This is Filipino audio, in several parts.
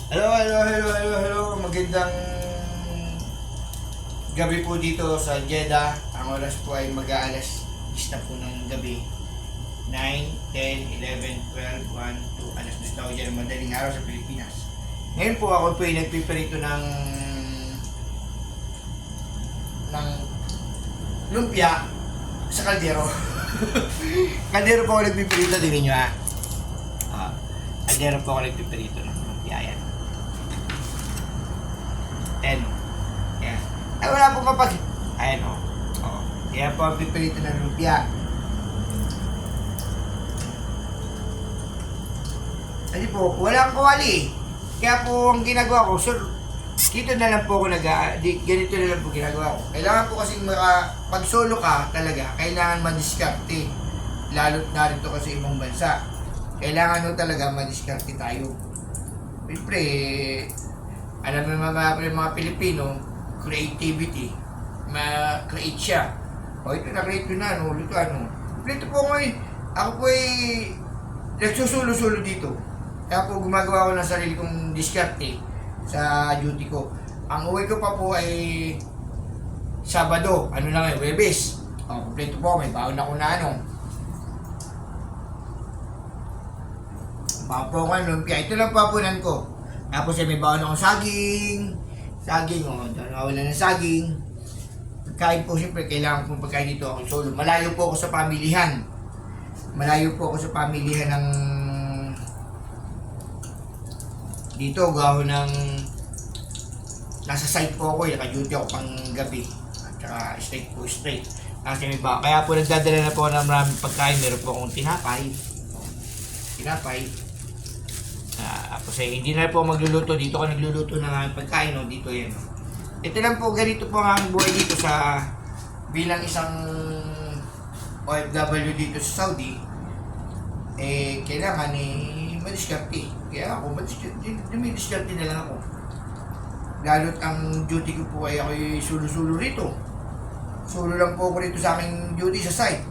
Hello. Magandang gabi po dito sa Jeddah. Ang oras po ay mag-aalas 10 na po ng gabi. 9, 10, 11, 12, 1, 2, alas 2 na ako dyan madaling araw sa Pilipinas. Ngayon po ako po ay nagpiperito ng lumpia sa kaldero. Kaldero po ako nagpiperito, tingnan nyo ha. Kaldero po ako nagpiperito ng lumpia yan. Ayan o. Ayan. Ay, wala po kapag... Ayan o. Ayan po ang pipirito ng lumpia. Kasi po, walang kawali. Kaya po ang ginagawa ko, sir, dito na lang po ako ganito na lang po ginagawa ko. Kailangan po kasing pag solo ka talaga, kailangan madiskarte. Lalo't narito kasi ibang bansa. Kailangan nyo talaga madiskarte tayo. Siyempre, alam mo mga Pilipino, creativity, ma-create siya. O ito na-create ko na, Ito po ngayon, ako po ay nagsusulo-sulo dito. Kaya po gumagawa ko ng sarili kong diskarte sa duty ko. Ang uwi ko pa po ay Sabado, Huwebes. Kompleto po, may baon ako na baon po ako lumpia. Ito lang papunan ko. Tapos may baon akong saging, nawawala ng saging. Pagkain po, siyempre, kailangan po pagkain dito ako solo. Malayo po ako sa pamilihan. Ng dito, gaho ng nasa site po ako, naka-duty ako pang gabi. At saka straight. Kasi may baon. Kaya po nagdadala na po ng maraming pagkain. Meron po akong tinapay. Tapos hindi na po magluluto. Dito ako nagluluto ng aming pagkain. Dito yan. Ito lang po, ganito po ang aming buhay dito sa bilang isang OFW dito sa Saudi. Kailangan madiskarte. Kaya ako, dumidiskarte na lang ako. Lalo't ang duty ko po ay ako'y sulo-sulo rito. Sulo lang po ako rito sa aking duty sa site.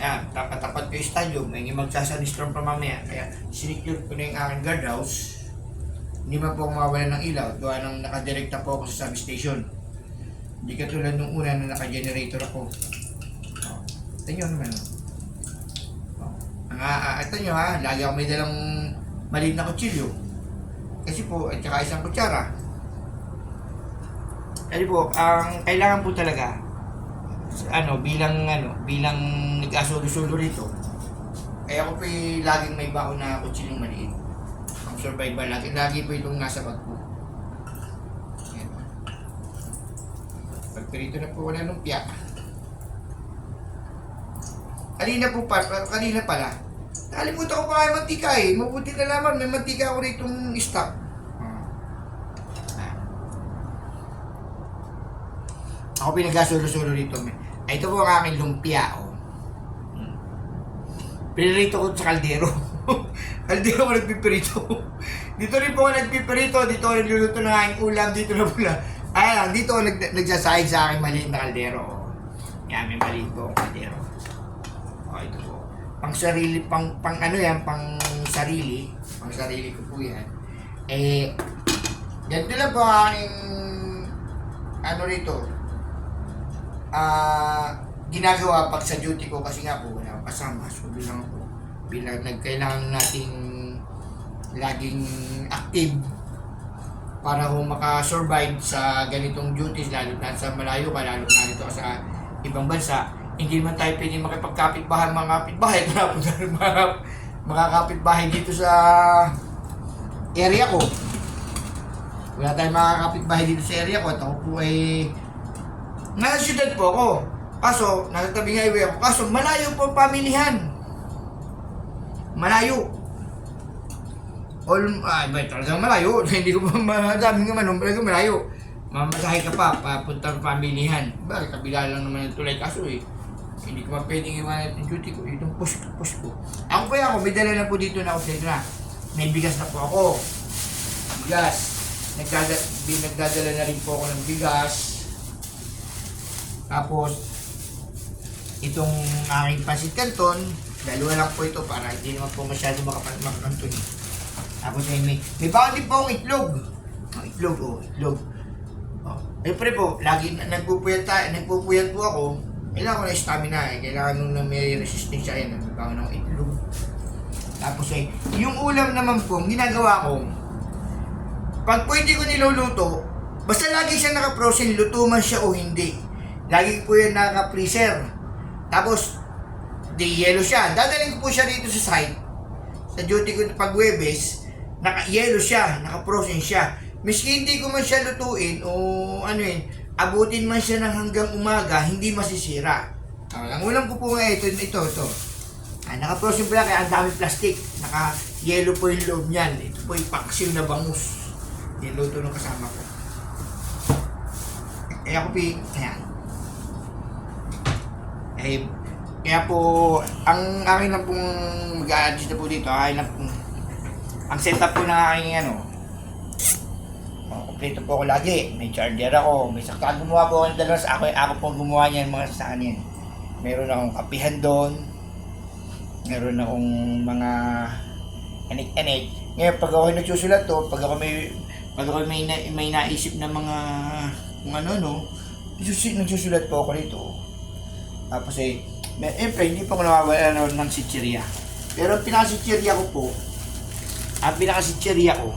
Ayan, tapat-tapat ko yung stadium, may magsasanistorm pa mamaya. Kaya sinicure ko na yung aking guardhouse. Hindi man po mawawala ng ilaw. Doon nang nakadirekta po ako sa substation. Hindi katulad nung una na naka-generator ako. Ito nyo naman. Ito nyo lagi ako may dalang maliit na kutsilyo. Kasi po, at saka isang kutsara. Kasi po, ang kailangan po talaga, bilang nag-asulo-sulo rito, kaya ako po laging may baon na kutsilyong maliit. Ang survival lagi po itong nasa bag ko. Pagpirito na po ko na lumpia. Kanina pala, nakalimutan ko pa kayo mantika Mabuti na naman, may mantika ako ritong stock. Ako pinag-asulo-sulo rito. Ito po ang aking lumpia. Pinirito ko sa kaldero. Kaldero ko nagpipirito. Dito rin po ako nagpipirito. Dito ako nagluluto ng aking ulam. Dito na pula. Dito ako nagsasahig sa aking maliit na kaldero. Yan, may maliit po ang kaldero. Ito po. Pang sarili ko po yan. Ganito lang po ang aking rito. Ginagawa pag sa duty ko kasi nga po wala akong kasama. So bilang nagkailangan nating laging active para makasurvive sa ganitong duties, lalo na sa malayo ka, lalo na dito sa ibang bansa. Hindi naman tayo pwede makipagkapitbahay mga kapitbahay dito sa area ko. Wala tayong makakapitbahay dito sa area ko at ako po ay nasa syudad po ako. Kaso, nasa tabing highway ako. Kaso, malayo po ang pamilihan. Malayo. Talagang malayo. Hindi ko pa madaming naman. Talagang malayo. Mamasahe ka pa, papunta ng pamilihan. Kabila lang naman ng tulay. Kaso hindi ko pa pwedeng iwanan yung duty ko. Itong push ko. Ako may dala na po dito na outlet na. May bigas na po ako. Nagdadala na rin po ako ng bigas. Tapos, itong aking pasit canton, dalawa lang po ito para hindi naman po masyado makakanton. Tapos may baon din po akong itlog. Itlog. Siyempre po, lagi nagpupuyat po ako. Kailangan ko na stamina Kailangan nung na may resistance yan. May baon ng itlog. Tapos yung ulam naman po, ginagawa ko, pag pwede ko niluluto, basta lagi siya naka-frozen, luto man siya o hindi. Lagi po yan naka-freezer. Tapos, di yellow siya. Dadalhin ko po siya dito sa site. Sa duty ko pag Webes, naka-yellow siya, naka-frozen siya. Miski hindi ko man siya lutuin o abutin man siya ng hanggang umaga, hindi masisira. Ang ulam ko po nga ito. Naka-frozen pala kaya ang dami plastic. Naka-yellow po yung loob niyan. Ito po yung paksiw na bangus. Niluto ng kasama ko. Kaya ko ayan. Kaya po, ang akin lang pong mag-a-adjust na po dito, ang setup po ng aking kompleto po ako lagi. May charger ako, may saktaan gumawa po ako ng dalas. Ako po gumawa niyan mga saktaan yan. Meron akong kapihan doon. Meron akong mga anik-anik. Ngayon, pag ako nagsusulat to, pag ako may naisip na mga kung nagsusulat po ako dito. Tapos hindi pa ako nawawala ng sitsirya. Pero ang pinakasitsirya ko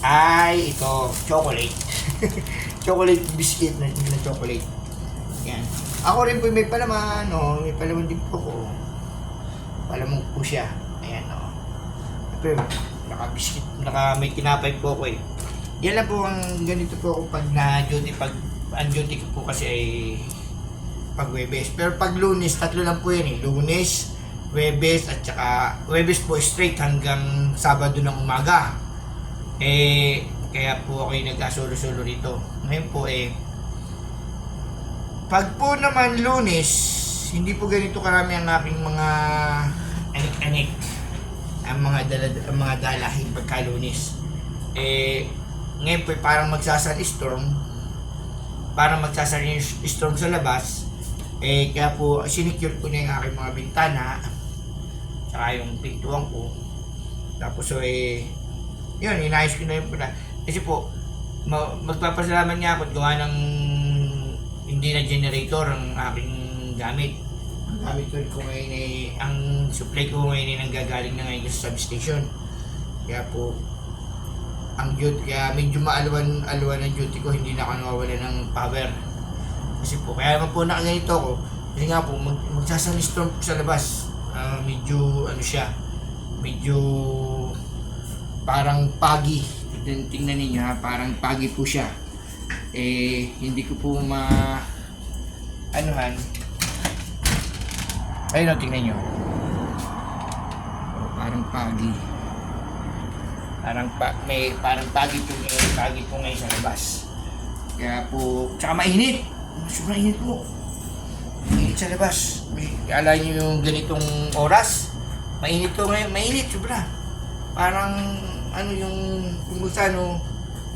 ay ito, chocolate. Chocolate biscuit na chocolate. Yan. Ako rin po may palaman, may palaman din po ko. Palamang po siya. Ayan, Pero, naka-biscuit, may kinapay po ko Yan lang po ang ganito po ako pag na-duty. Ang duty ko po kasi ay pag Webes. Pero pag Lunes, tatlo lang po yan Lunes, Webes, at saka Webes po straight hanggang Sabado ng umaga. Kaya po ako nag-solo-solo rito. Ngayon po pag po naman Lunes, hindi po ganito karami ang aking mga anik-anik. Ang mga dalahin pagka Lunes. Ngayon po parang magsasan-storm sa labas. Kaya po sinicure ko na yung aking mga bintana saka yung pintuan ko. Tapos yun, inayos ko na yun po na. Kasi po magpapasalamat niya ako at gawa ng hindi na generator ang aking gamit. Ang gamit ko ngayon ang supply ko ngayon nanggagaling na ngayon sa substation. Kaya po kaya medyo maaluan ang duty ko, hindi na ako nawawala ng power. Kasi po, kaya naman po nakaganito ko, kasi nga po, magsasanistorm po sa labas. Medyo parang pagi. Tingnan ninyo parang pagi po siya. Hindi ko po ayun tingnan nyo. Parang pagi. Parang pagi po ngayon sa labas. Kaya po, tsaka mainit. Sobrang init po. Mainit sa labas. Alam nyo yung ganitong oras, mainit po ngayon. Mainit, sobra. Parang,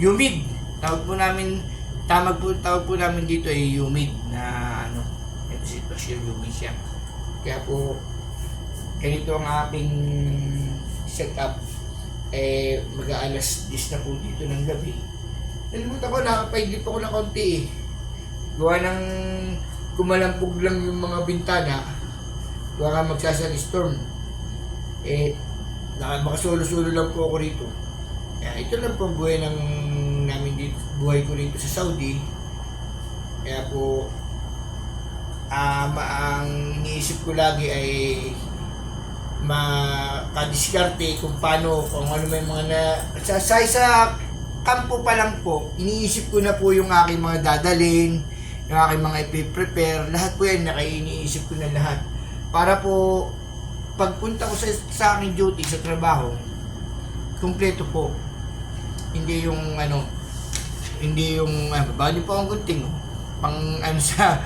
humid. Tawag po namin dito ay humid na ito sitwasyon, humid siya. Kaya po, ganito ang aking setup. Mag-aalas 10 na po dito ng gabi. Nalimutan ko, nakapaidlip ako ng konti Gawa ng kumalampog lang yung mga bintana. Gawa ka magsasan-storm. Makasolo-solo lang po ako rito. Kaya ito lang po ang buhay ko rito sa Saudi. Kaya po, ang iniisip ko lagi ay makadiskarte kung ano may mga sa kampo pa lang po, iniisip ko na po yung aking mga dadalhin, yung aking mga ipiprepare, lahat po yan, iniisip ko na lahat. Para po, pagpunta ko sa aking duty, sa trabaho, kumpleto po. Hindi yung babali po ang gunting, sa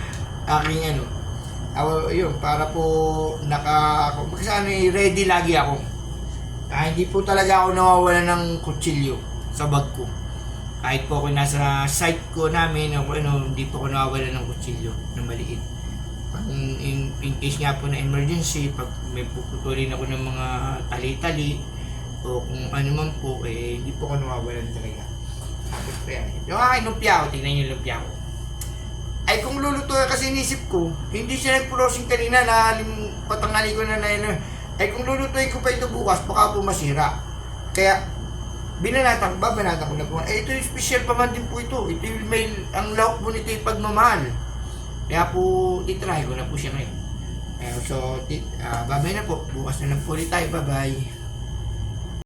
aking yun, para po ready lagi ako. Hindi po talaga ako nawawala ng kutsilyo sa bag ko. Kahit po ako nasa site ko namin, hindi po ako nawawala ng kutsilyo na maliit. In case nga po na emergency, pag may puputulin ako ng mga tali-tali, o kung ano man po, eh, hindi po ako nawawalan talaga. Tapos pa yan. Yung aking lumpia ko, tingnan yung lumpia ko. Ay kung lulutuin kasi inisip ko, hindi siya nag-frozen kanina na patangali ko na yun. Ay kung lulutuin ko pa ito bukas, baka po masira. Kaya, banatan ko na po. Eh ito yung special pa man din po ito. Ito yung may, ang lahok po nito yung pagmamahal. Kaya po, titry ko na po siya ngayon. So, babay na po. Bukas na lang po ulit tayo. Bye-bye.